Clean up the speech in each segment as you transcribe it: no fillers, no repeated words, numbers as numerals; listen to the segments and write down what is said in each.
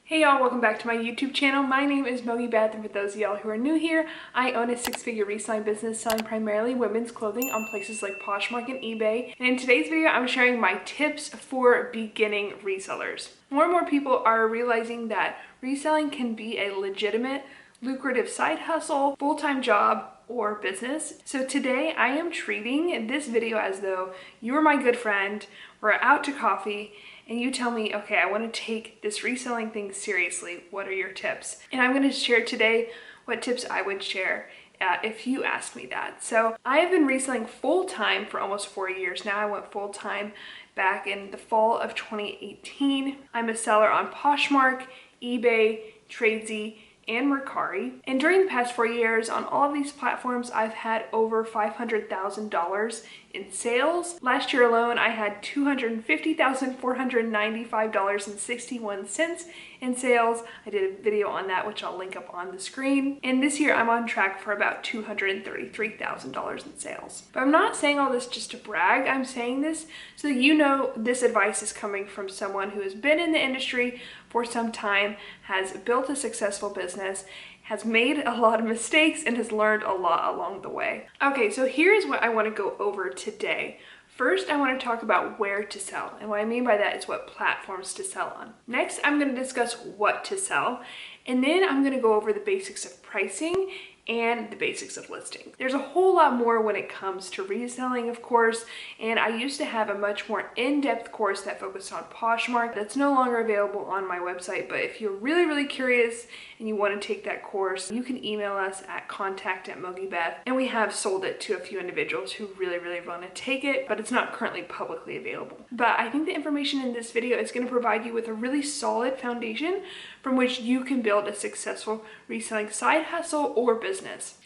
Hey y'all, welcome back to my YouTube channel. My name is MOGIBETH, and for those of y'all who are new here, I own a six-figure reselling business selling primarily women's clothing on places like Poshmark and eBay. And in today's video, I'm sharing my tips for beginning resellers. More and more people are realizing that reselling can be a legitimate, lucrative side hustle, full-time job, or business. So today I am treating this video as though you are my good friend, we're out to coffee, and you tell me, okay, I want to take this reselling thing seriously. What are your tips? And I'm going to share today what tips I would share if you asked me that. So I have been reselling full-time for almost 4 years now. I went full-time back in the fall of 2018. I'm a seller on Poshmark, eBay, Tradesy, and Mercari. And during the past 4 years on all of these platforms, I've had over $500,000 in sales. Last year alone, I had $250,495.61 in sales. I did a video on that, which I'll link up on the screen. And this year I'm on track for about $233,000 in sales. But I'm not saying all this just to brag. I'm saying this so that you know this advice is coming from someone who has been in the industry for some time, has built a successful business, has made a lot of mistakes, and has learned a lot along the way. Okay, so here's what I want to go over today. First, I want to talk about where to sell. And what I mean by that is what platforms to sell on. Next, I'm going to discuss what to sell. And then I'm going to go over the basics of pricing and the basics of listing. There's a whole lot more when it comes to reselling, of course, and I used to have a much more in-depth course that focused on Poshmark. That's no longer available on my website, but if you're really curious and you want to take that course, you can email us at contact@MOGIBETH, and we have sold it to a few individuals who really want to take it, but it's not currently publicly available. But I think the information in this video is going to provide you with a really solid foundation from which you can build a successful reselling side hustle or business.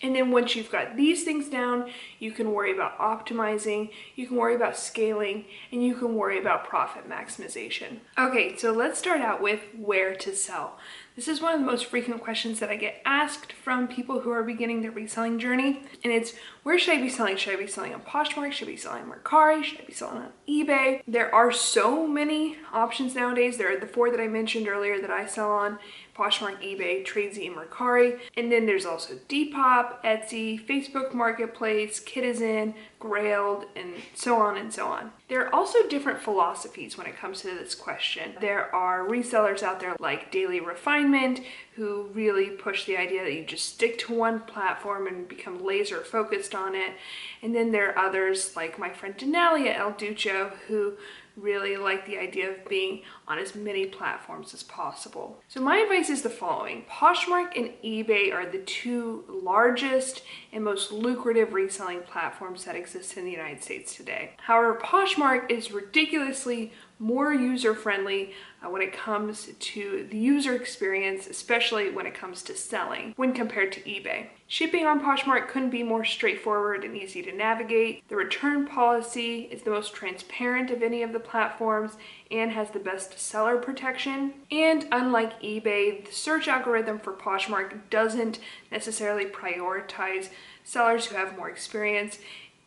And then once you've got these things down, you can worry about optimizing, you can worry about scaling, and you can worry about profit maximization. Okay, so let's start out with where to sell. This is one of the most frequent questions that I get asked from people who are beginning their reselling journey. And it's, where should I be selling? Should I be selling on Poshmark? Should I be selling on Mercari? Should I be selling on eBay? There are so many options nowadays. There are the 4 that I mentioned earlier that I sell on: Poshmark, eBay, Tradesy, and Mercari. And then there's also Depop, Etsy, Facebook Marketplace, Kitizen, Grailed, and so on and so on. There are also different philosophies when it comes to this question. There are resellers out there like Daily Refinement who really push the idea that you just stick to one platform and become laser focused on it. And then there are others like my friend Denalia El Ducho who really like the idea of being on as many platforms as possible. So my advice is the following. Poshmark and eBay are the 2 largest and most lucrative reselling platforms that exist in the United States today. However, Poshmark is ridiculously more user-friendly when it comes to the user experience, especially when it comes to selling, when compared to eBay. Shipping on Poshmark couldn't be more straightforward and easy to navigate. The return policy is the most transparent of any of the platforms and has the best seller protection. And unlike eBay, the search algorithm for Poshmark doesn't necessarily prioritize sellers who have more experience,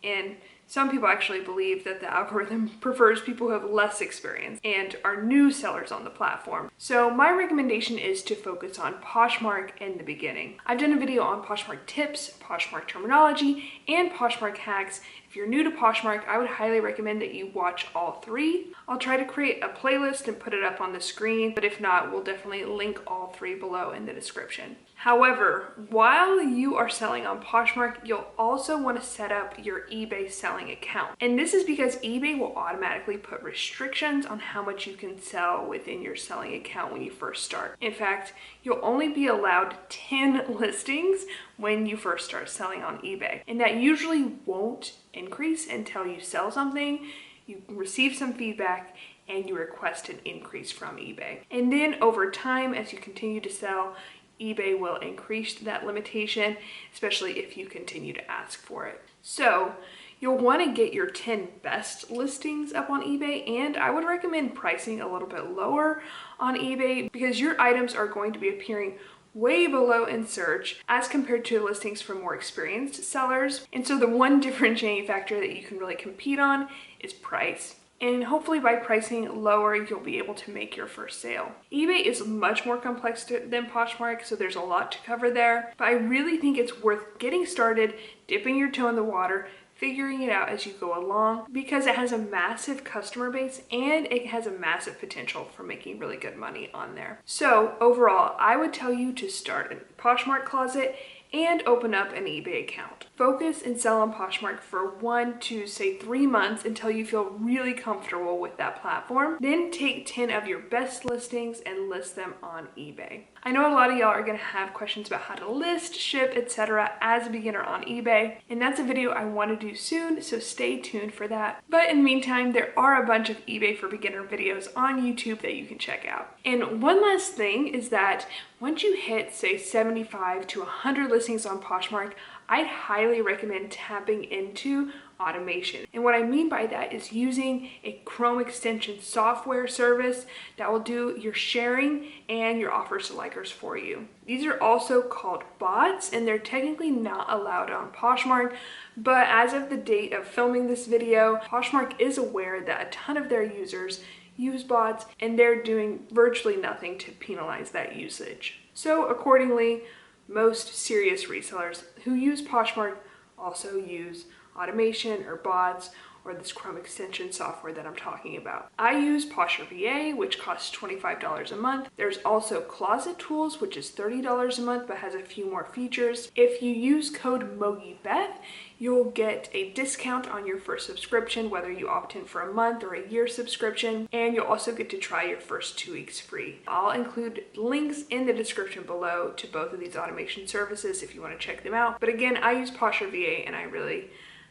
and some people actually believe that the algorithm prefers people who have less experience and are new sellers on the platform. So my recommendation is to focus on Poshmark in the beginning. I've done a video on Poshmark tips, Poshmark terminology, and Poshmark hacks. If you're new to Poshmark, I would highly recommend that you watch all 3. I'll try to create a playlist and put it up on the screen, but if not, we'll definitely link all 3 below in the description. However, while you are selling on Poshmark, you'll also want to set up your eBay selling account. And this is because eBay will automatically put restrictions on how much you can sell within your selling account when you first start. In fact, you'll only be allowed 10 listings when you first start selling on eBay. And that usually won't increase until you sell something, you receive some feedback, and you request an increase from eBay. And then over time, as you continue to sell, eBay will increase that limitation, especially if you continue to ask for it. So you'll want to get your 10 best listings up on eBay, and I would recommend pricing a little bit lower on eBay because your items are going to be appearing way below in search as compared to listings from more experienced sellers. And so the one differentiating factor that you can really compete on is price. and hopefully by pricing lower, you'll be able to make your first sale. eBay is much more complex than Poshmark, so there's a lot to cover there, but I really think it's worth getting started, dipping your toe in the water, figuring it out as you go along, because it has a massive customer base and it has a massive potential for making really good money on there. So overall, I would tell you to start a Poshmark closet and open up an eBay account. Focus and sell on Poshmark for 1 to say 3 months until you feel really comfortable with that platform. Then take 10 of your best listings and list them on eBay. I know a lot of y'all are gonna have questions about how to list, ship, etc. as a beginner on eBay, and that's a video I want to do soon, so stay tuned for that. But in the meantime, there are a bunch of eBay for beginner videos on YouTube that you can check out. And one last thing is that once you hit, say, 75 to 100 listings on Poshmark, I'd highly recommend tapping into automation. And what I mean by that is using a Chrome extension software service that will do your sharing and your offers to likers for you. These are also called bots, and they're technically not allowed on Poshmark, but as of the date of filming this video, Poshmark is aware that a ton of their users use bots and they're doing virtually nothing to penalize that usage. So accordingly, most serious resellers who use Poshmark also use automation or bots or this Chrome extension software that I'm talking about. I use Posher VA, which costs $25 a month. There's also Closet Tools, which is $30 a month, but has a few more features. If you use code MOGIBETH, you'll get a discount on your first subscription, whether you opt in for a month or a year subscription, and you'll also get to try your first 2 weeks free. I'll include links in the description below to both of these automation services if you want to check them out. But again, I use Posher VA and I really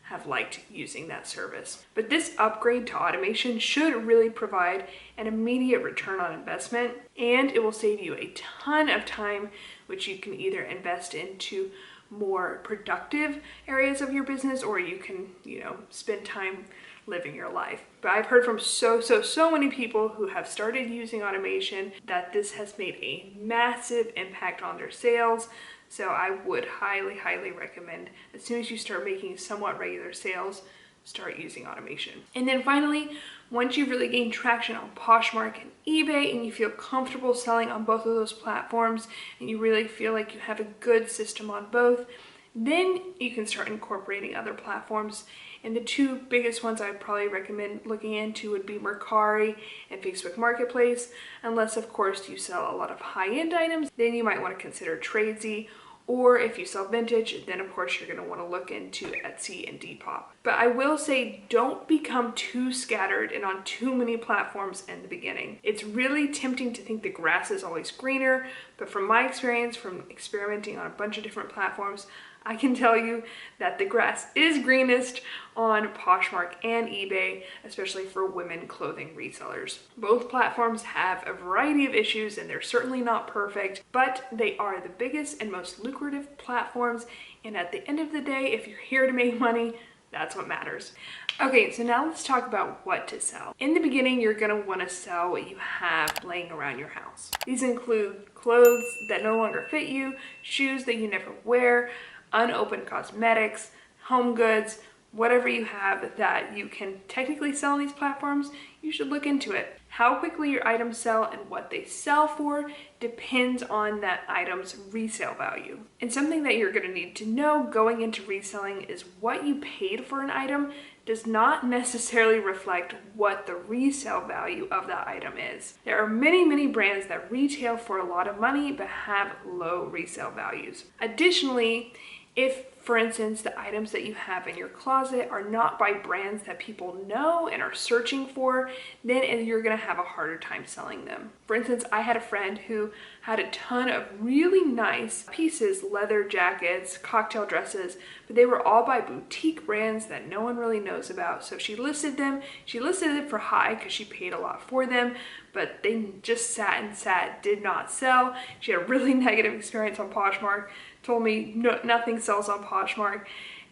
have liked using that service. But this upgrade to automation should really provide an immediate return on investment, and it will save you a ton of time, which you can either invest into more productive areas of your business, or you can, spend time living your life. But I've heard from so many people who have started using automation that this has made a massive impact on their sales. So I would highly recommend, as soon as you start making somewhat regular sales, start using automation. And then finally, once you've really gained traction on Poshmark and eBay and you feel comfortable selling on both of those platforms and you really feel like you have a good system on both, then you can start incorporating other platforms. And the 2 biggest ones I'd probably recommend looking into would be Mercari and Facebook Marketplace. Unless, of course, you sell a lot of high-end items, then you might want to consider Tradesy. Or if you sell vintage, then of course you're going to want to look into Etsy and Depop. But I will say, don't become too scattered and on too many platforms in the beginning. It's really tempting to think the grass is always greener, but from my experience, from experimenting on a bunch of different platforms, I can tell you that the grass is greenest on Poshmark and eBay, especially for women clothing resellers. Both platforms have a variety of issues and they're certainly not perfect, but they are the biggest and most lucrative platforms. And at the end of the day, if you're here to make money, that's what matters. Okay, so now let's talk about what to sell. In the beginning, you're gonna wanna sell what you have laying around your house. These include clothes that no longer fit you, shoes that you never wear, unopened cosmetics, home goods, whatever you have that you can technically sell on these platforms, you should look into it. How quickly your items sell and what they sell for depends on that item's resale value. And something that you're going to need to know going into reselling is what you paid for an item does not necessarily reflect what the resale value of that item is. There are many brands that retail for a lot of money but have low resale values. Additionally, if, for instance, the items that you have in your closet are not by brands that people know and are searching for, then you're gonna have a harder time selling them. For instance, I had a friend who had a ton of really nice pieces, leather jackets, cocktail dresses, but they were all by boutique brands that no one really knows about. So she listed them. She listed it for high because she paid a lot for them, but they just sat, did not sell. She had a really negative experience on Poshmark, told me nothing sells on Poshmark,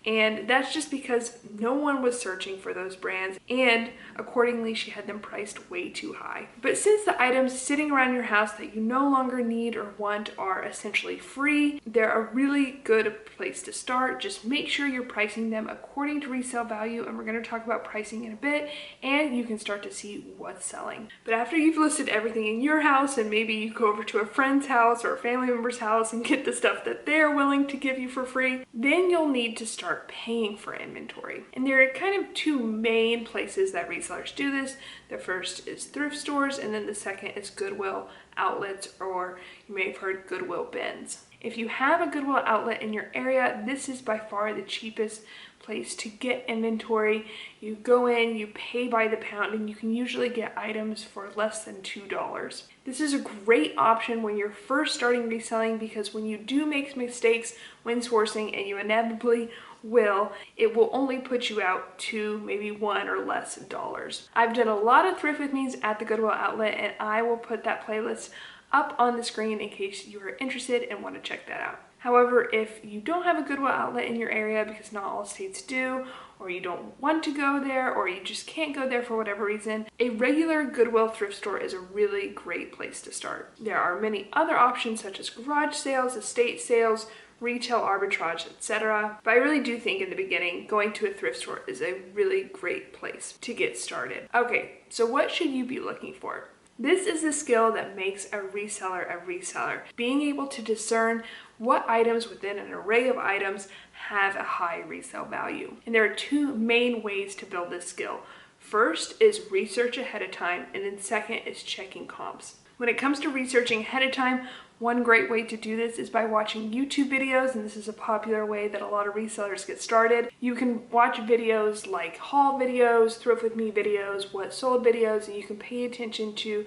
And that's just because no one was searching for those brands, and accordingly she had them priced way too high. But since the items sitting around your house that you no longer need or want are essentially free, they're a really good place to start. Just make sure you're pricing them according to resale value, and we're going to talk about pricing in a bit, and you can start to see what's selling. But after you've listed everything in your house, and maybe you go over to a friend's house or a family member's house and get the stuff that they're willing to give you for free, then you'll need to start paying for inventory. And there are kind of two main places that resellers do this. The first is thrift stores, and then the second is Goodwill outlets, or you may have heard Goodwill bins. If you have a Goodwill outlet in your area, this is by far the cheapest place to get inventory. You go in, you pay by the pound, and you can usually get items for less than $2. This is a great option when you're first starting reselling, because when you do make mistakes when sourcing, and you inevitably will, it will only put you out to maybe $1 or less dollars. I've done a lot of thrift with me's at the Goodwill outlet, and I will put that playlist up on the screen in case you are interested and want to check that out. However, if you don't have a Goodwill outlet in your area, because not all states do, or you don't want to go there, or you just can't go there for whatever reason, a regular Goodwill thrift store is a really great place to start. There are many other options such as garage sales, estate sales, retail arbitrage, etc. But I really do think in the beginning, going to a thrift store is a really great place to get started. Okay, so what should you be looking for? This is the skill that makes a reseller, being able to discern what items within an array of items have a high resale value. And there are two main ways to build this skill. First is research ahead of time, and then second is checking comps. When it comes to researching ahead of time, one great way to do this is by watching YouTube videos, and this is a popular way that a lot of resellers get started. You can watch videos like haul videos, thrift with me videos, what sold videos, and you can pay attention to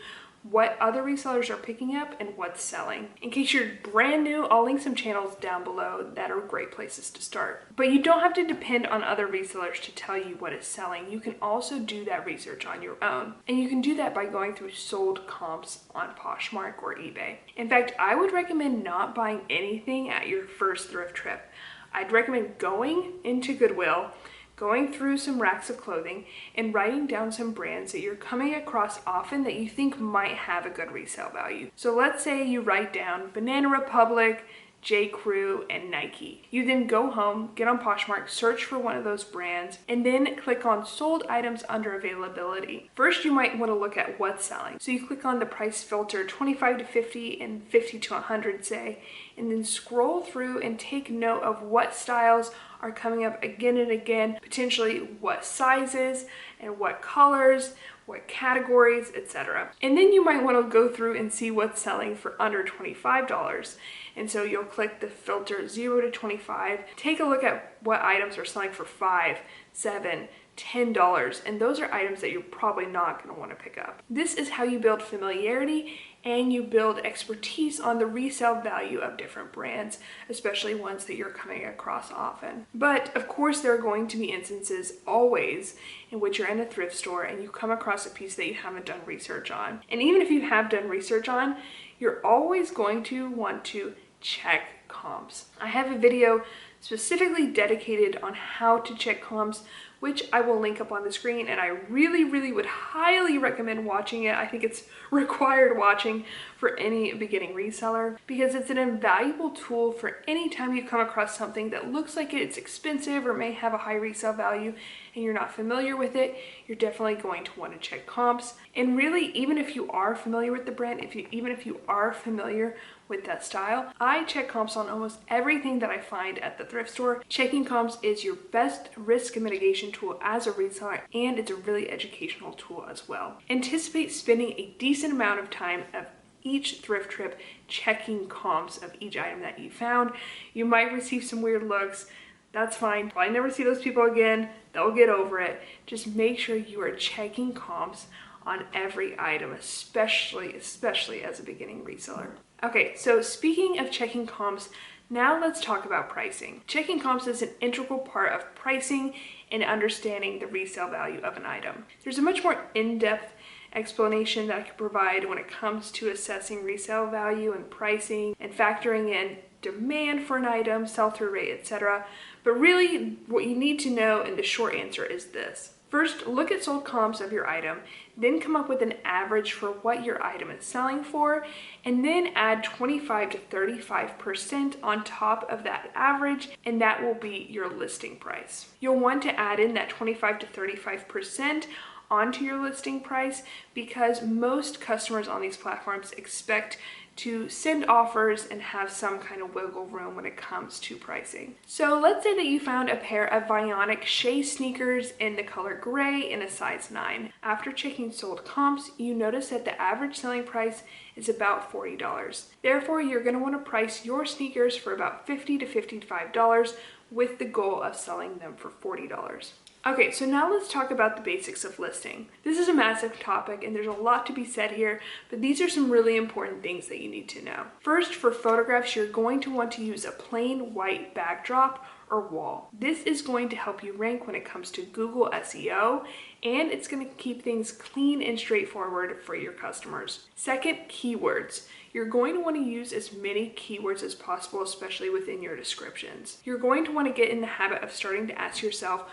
what other resellers are picking up and what's selling. In case you're brand new, I'll link some channels down below that are great places to start. But you don't have to depend on other resellers to tell you what is selling. You can also do that research on your own. And you can do that by going through sold comps on Poshmark or eBay. In fact, I would recommend not buying anything at your first thrift trip. I'd recommend going into Goodwill, going through some racks of clothing, and writing down some brands that you're coming across often that you think might have a good resale value. So let's say you write down Banana Republic, J. Crew, and Nike. You then go home, get on Poshmark, search for one of those brands, and then click on sold items under availability. First, you might want to look at what's selling. So you click on the price filter, 25 to 50 and 50 to 100 say, and then scroll through and take note of what styles are coming up again and again, potentially what sizes and what colors, what categories, etc. And then you might want to go through and see what's selling for under $25. And so you'll click the filter 0 to 25, take a look at what items are selling for $5, $7, $10, and those are items that you're probably not going to want to pick up. This is how you build familiarity and you build expertise on the resale value of different brands, especially ones that you're coming across often. But of course, there are going to be instances always in which you're in a thrift store and you come across a piece that you haven't done research on. And even if you have done research on, you're always going to want to check comps. I have a video specifically dedicated on how to check comps, which I will link up on the screen, and I really would highly recommend watching it. I think it's required watching for any beginning reseller, because it's an invaluable tool for any time you come across something that looks like it's expensive or may have a high resale value and you're not familiar with it. You're definitely going to want to check comps. And really, even if you are familiar with the brand, even if you are familiar with that style, I check comps on almost everything that I find at the thrift store. Checking comps is your best risk mitigation tool as a reseller, and it's a really educational tool as well. Anticipate spending a decent amount of time of each thrift trip checking comps of each item that you found. You might receive some weird looks. That's fine. Probably never see those people again. They'll get over it. Just make sure you are checking comps on every item, especially as a beginning reseller. Okay, so speaking of checking comps, now let's talk about pricing. Checking comps is an integral part of pricing and understanding the resale value of an item. There's a much more in-depth explanation that I could provide when it comes to assessing resale value and pricing and factoring in demand for an item, sell-through rate, etc. But really, what you need to know in the short answer is this. First, look at sold comps of your item, then come up with an average for what your item is selling for, and then add 25 to 35% on top of that average, and that will be your listing price. You'll want to add in that 25 to 35% onto your listing price because most customers on these platforms expect to send offers and have some kind of wiggle room when it comes to pricing. So let's say that you found a pair of Vionic Shea sneakers in the color gray in a size 9. After checking sold comps, you notice that the average selling price is about $40. Therefore, you're going to want to price your sneakers for about $50 to $55 with the goal of selling them for $40. Okay, so now let's talk about the basics of listing. This is a massive topic and there's a lot to be said here, but these are some really important things that you need to know. First, for photographs, you're going to want to use a plain white backdrop or wall. This is going to help you rank when it comes to Google SEO, and it's going to keep things clean and straightforward for your customers. Second, keywords. You're going to want to use as many keywords as possible, especially within your descriptions. You're going to want to get in the habit of starting to ask yourself,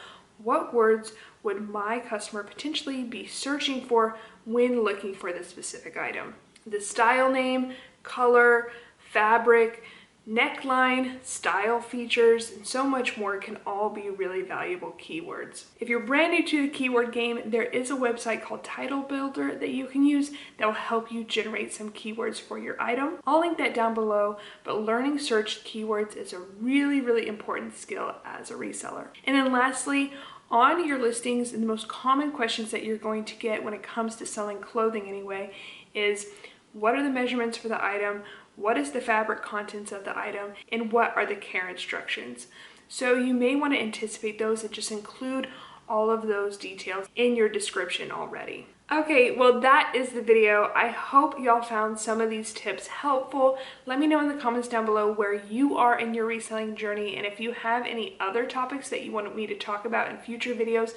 what words would my customer potentially be searching for when looking for this specific item? The style name, color, fabric, neckline, style features, and so much more can all be really valuable keywords. If you're brand new to the keyword game, there is a website called Title Builder that you can use that will help you generate some keywords for your item. I'll link that down below, but learning search keywords is a really important skill as a reseller. And then lastly, on your listings, the most common questions that you're going to get when it comes to selling clothing anyway is, what are the measurements for the item? What is the fabric contents of the item? And what are the care instructions? So you may want to anticipate those and just include all of those details in your description already. Okay, well that is the video. I hope y'all found some of these tips helpful. Let me know in the comments down below where you are in your reselling journey, and if you have any other topics that you want me to talk about in future videos,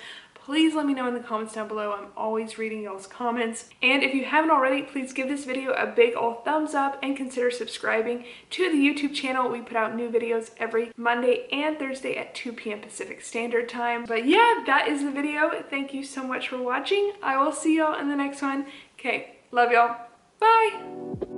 please let me know in the comments down below. I'm always reading y'all's comments. And if you haven't already, please give this video a big old thumbs up and consider subscribing to the YouTube channel. We put out new videos every Monday and Thursday at 2 p.m. Pacific Standard Time. But yeah, that is the video. Thank you so much for watching. I will see y'all in the next one. Okay, love y'all. Bye.